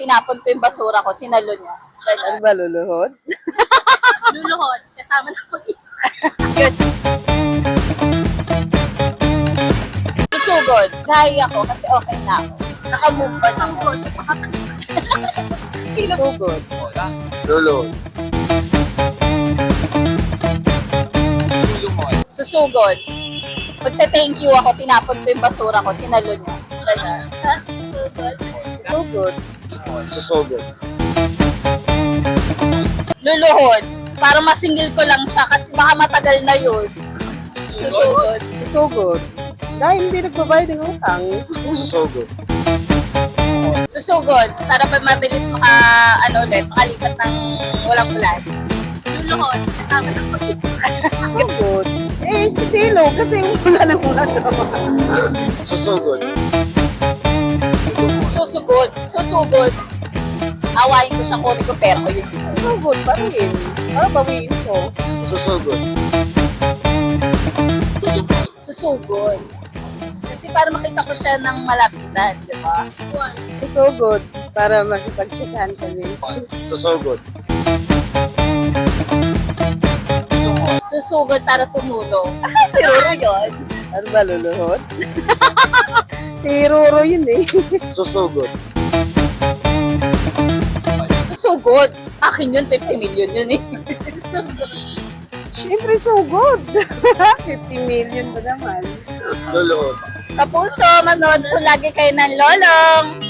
Tinapon ko yung basura ko, sinalo niya. Ano Ganun. ba, luluhod? Luluhod, kasama na pag-iwan. Susugod. Kaya ako kasi okay na ako. Nakamove pa na ako. Susugod. Lulod. Susugod. Pagka-thank you ako, tinapon ko yung basura ko, sinalo niya. Ganun. Ha? Susugod. Susugod. Susugod. Luluhod. Para masingil ko lang siya kasi baka matagal na yun. Susugod. Susugod. Dahil hindi nagbabayad ng utang. Susugod. Susugod. Para pa mabilis makalipat ng walang ulan. Luluhod. Kasama ng pag-iwan. Susugod. Sisilo kasi wala nang ulan naman. Susugod. Susugod. Susugod. Awayin ko siya, kunin ko pero ko yun. Susugod pa rin. Para bawiin ko. Susugod. Susugod. Kasi para makita ko siya ng malapitan, di ba? Susugod. Para makipag-checkan kami. Susugod. Susugod para tumulong. Si Roro yun. Ano ba, luluhod? Si Roro yun eh. Susugod. Susugod. Akin yun, 50 million yun eh. Susugod. Siyempre sugod. 50 million ba naman? Lulod. Kapuso, manood po lagi kayo ng Lolong.